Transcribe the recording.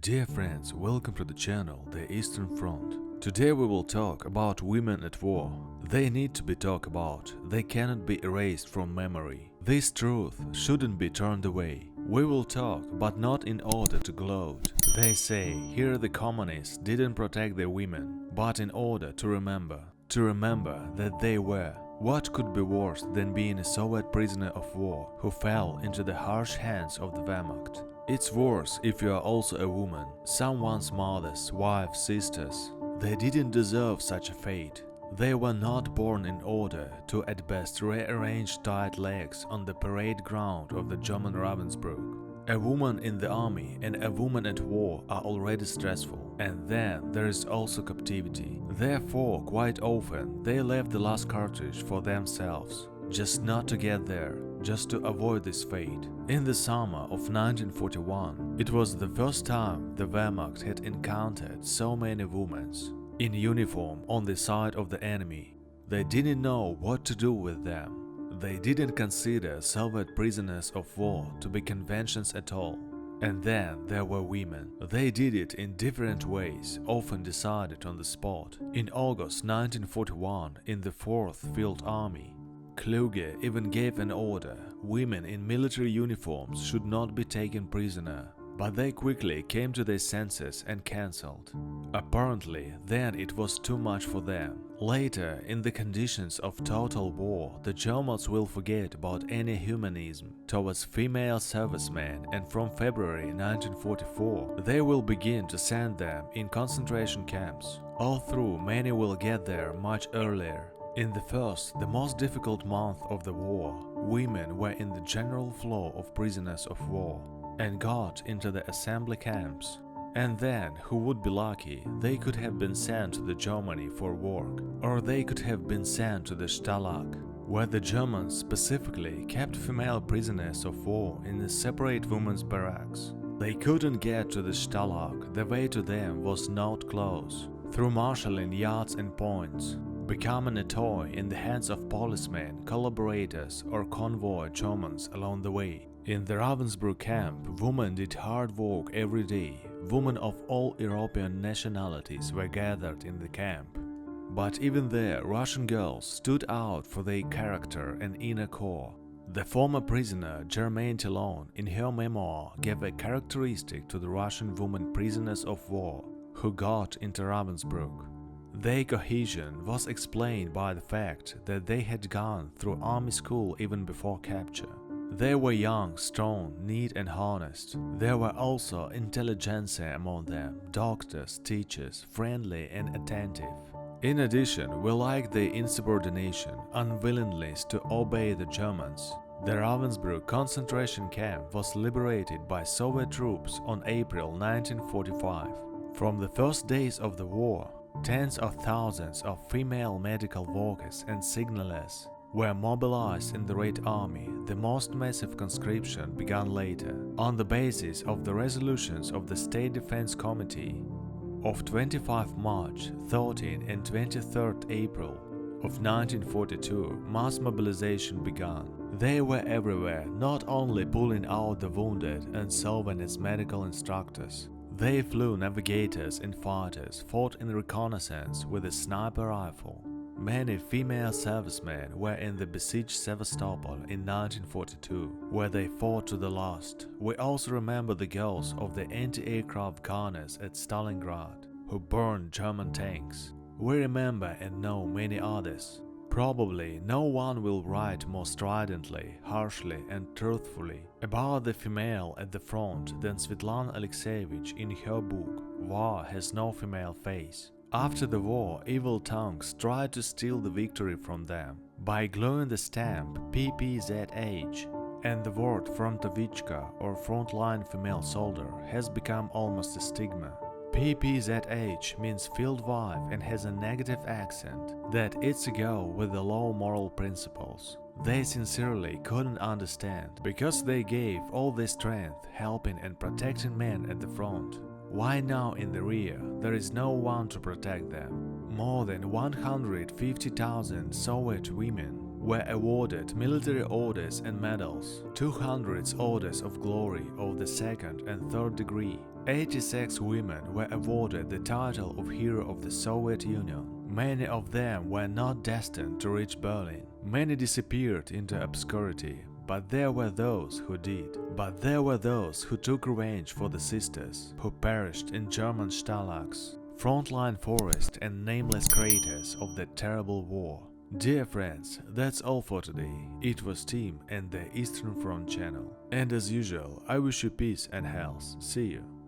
Dear friends, welcome to the channel The Eastern Front. Today we will talk about women at war. They need to be talked about, they cannot be erased from memory. This truth shouldn't be turned away. We will talk, but not in order to gloat. They say here the communists didn't protect their women, but in order to remember that they were. What could be worse than being a Soviet prisoner of war who fell into the harsh hands of the Wehrmacht? It's worse if you are also a woman, someone's mother's, wife's, sister's. They didn't deserve such a fate. They were not born in order to at best rearrange tight legs on the parade ground of the German Ravensbrück. A woman in the army and a woman at war are already stressful, and then there is also captivity. Therefore, quite often, they left the last cartridge for themselves, just not to get there, just to avoid this fate. In the summer of 1941, it was the first time the Wehrmacht had encountered so many women in uniform on the side of the enemy. They didn't know what to do with them. They didn't consider Soviet prisoners of war to be conventions at all. And then there were women. They did it in different ways, often decided on the spot. In August 1941, in the 4th Field Army, Kluge even gave an order: women in military uniforms should not be taken prisoner. But they quickly came to their senses and cancelled. Apparently, then it was too much for them. Later, in the conditions of total war, the Germans will forget about any humanism towards female servicemen, and from February 1944, they will begin to send them in concentration camps. Although many will get there much earlier. In the first, the most difficult month of the war, women were in the general flow of prisoners of war and got into the assembly camps. And then, who would be lucky, they could have been sent to the Germany for work, or they could have been sent to the Stalag, where the Germans specifically kept female prisoners of war in the separate women's barracks. They couldn't get to the Stalag, the way to them was not close, through marshalling yards and points, becoming a toy in the hands of policemen, collaborators or convoy Germans along the way. In the Ravensbrück camp, women did hard work every day. Women of all European nationalities were gathered in the camp. But even there, Russian girls stood out for their character and inner core. The former prisoner Germaine Tillon, in her memoir, gave a characteristic to the Russian women prisoners of war who got into Ravensbrück. Their cohesion was explained by the fact that they had gone through army school even before capture. They were young, strong, neat and honest. There were also intelligentsia among them, doctors, teachers, friendly and attentive. In addition, we liked their insubordination, unwillingness to obey the Germans. The Ravensbrück concentration camp was liberated by Soviet troops on April 1945. From the first days of the war, tens of thousands of female medical workers and signalers were mobilized in the Red Army. The most massive conscription began later, on the basis of the resolutions of the State Defense Committee of 25 March, 13 and 23 April of 1942. Mass mobilization began. They were everywhere, not only pulling out the wounded and serving as medical instructors. They flew navigators and fighters, fought in reconnaissance with a sniper rifle. Many female servicemen were in the besieged Sevastopol in 1942, where they fought to the last. We also remember the girls of the anti-aircraft gunners at Stalingrad, who burned German tanks. We remember and know many others. Probably no one will write more stridently, harshly and truthfully about the female at the front than Svetlana Alexeyevich in her book War Has No Female Face. After the war, evil tongues tried to steal the victory from them by gluing the stamp PPZH, and the word frontovichka or frontline female soldier has become almost a stigma. PPZH means field wife and has a negative accent, that it's a girl with the low moral principles. They sincerely couldn't understand, because they gave all their strength helping and protecting men at the front. Why now in the rear there is no one to protect them? More than 150,000 Soviet women were awarded military orders and medals, 200 orders of glory of the second and third degree. 86 women were awarded the title of Hero of the Soviet Union. Many of them were not destined to reach Berlin. Many disappeared into obscurity, but there were those who did. But there were those who took revenge for the sisters, who perished in German stalags, frontline forests and nameless craters of that terrible war. Dear friends, that's all for today. It was Tim and the Eastern Front channel. And as usual, I wish you peace and health. See you.